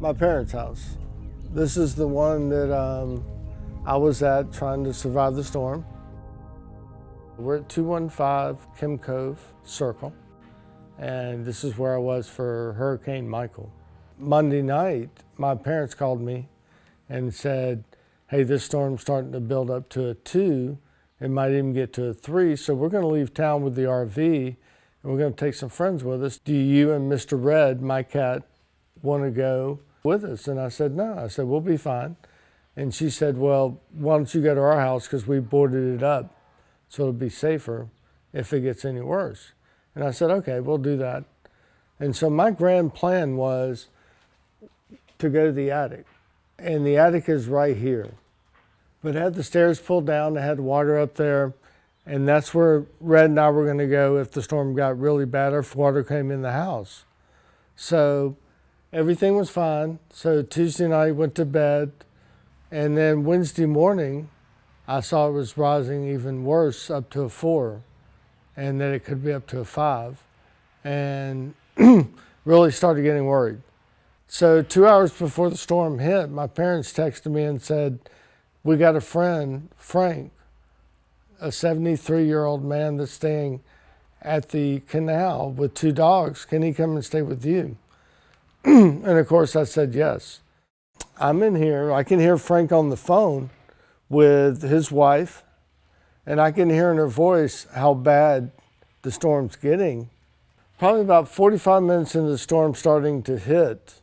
My parents' house. This is the one that I was at trying to survive the storm. We're at 215 Kim Cove Circle, and this is where I was for Hurricane Michael. Monday night, my parents called me and said, hey, this storm's starting to build up to a 2. It might even get to a 3, so we're gonna leave town with the RV and we're gonna take some friends with us. Do you and Mr. Red, my cat, wanna go with us? And I said, no. I said, we'll be fine. And she said, well, why don't you go to our house because we boarded it up so it'll be safer if it gets any worse. And I said, okay, we'll do that. And so my grand plan was to go to the attic. And the attic is right here. But it had the stairs pulled down, it had water up there, and that's where Red and I were gonna go if the storm got really bad or if water came in the house. So everything was fine. So Tuesday night went to bed, and then Wednesday morning, I saw it was rising even worse up to a 4, and that it could be up to a 5, and really started getting worried. So 2 hours before the storm hit, my parents texted me and said, we got a friend, Frank, a 73-year-old man that's staying at the canal with 2 dogs. Can he come and stay with you? And of course I said yes. I'm in here, I can hear Frank on the phone with his wife, and I can hear in her voice how bad the storm's getting. Probably about 45 minutes into the storm starting to hit,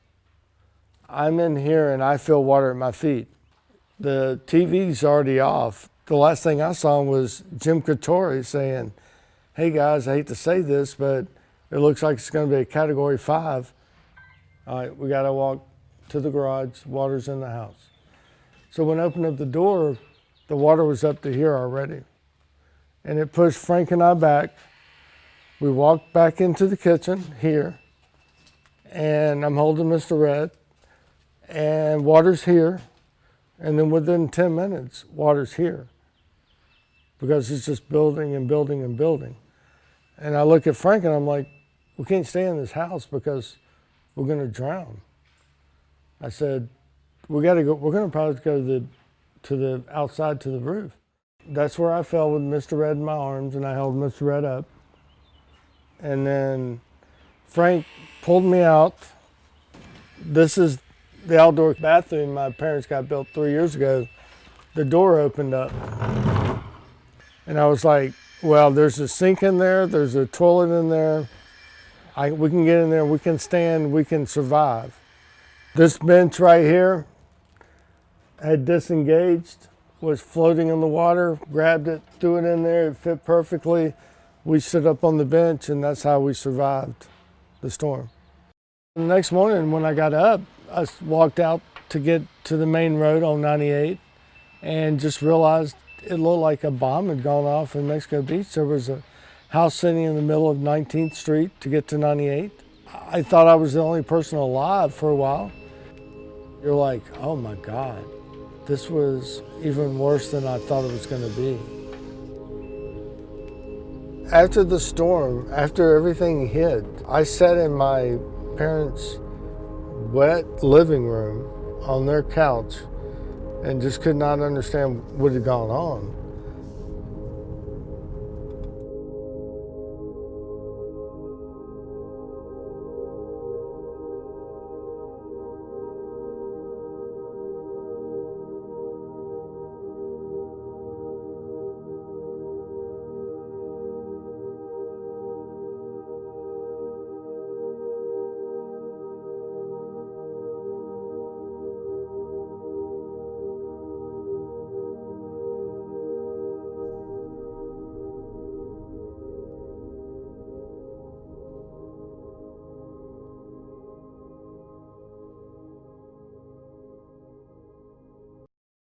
I'm in here and I feel water at my feet. The TV's already off. The last thing I saw was Jim Couture saying, hey guys, I hate to say this, but it looks like it's gonna be a Category 5. All right, we gotta walk to the garage, water's in the house. So when I opened up the door, the water was up to here already. And it pushed Frank and I back. We walked back into the kitchen here, and I'm holding Mr. Red, and water's here. And then within 10 minutes, water's here because it's just building and building and building. And I look at Frank and I'm like, we can't stay in this house because we're gonna drown. I said, we gotta go, we're gonna probably go to the outside to the roof. That's where I fell with Mr. Red in my arms, and I held Mr. Red up. And then Frank pulled me out. This is the outdoor bathroom my parents got built 3 years ago. The door opened up. And I was like, well, there's a sink in there, there's a toilet in there. We can get in there, we can stand, we can survive. This bench right here had disengaged, was floating in the water, grabbed it, threw it in there, it fit perfectly. We stood up on the bench, and that's how we survived the storm. The next morning when I got up, I walked out to get to the main road on 98 and just realized it looked like a bomb had gone off in Mexico Beach. There was a house sitting in the middle of 19th Street to get to 98. I thought I was the only person alive for a while. You're like, oh my God, this was even worse than I thought it was gonna be. After the storm, after everything hit, I sat in my parents' wet living room on their couch and just could not understand what had gone on.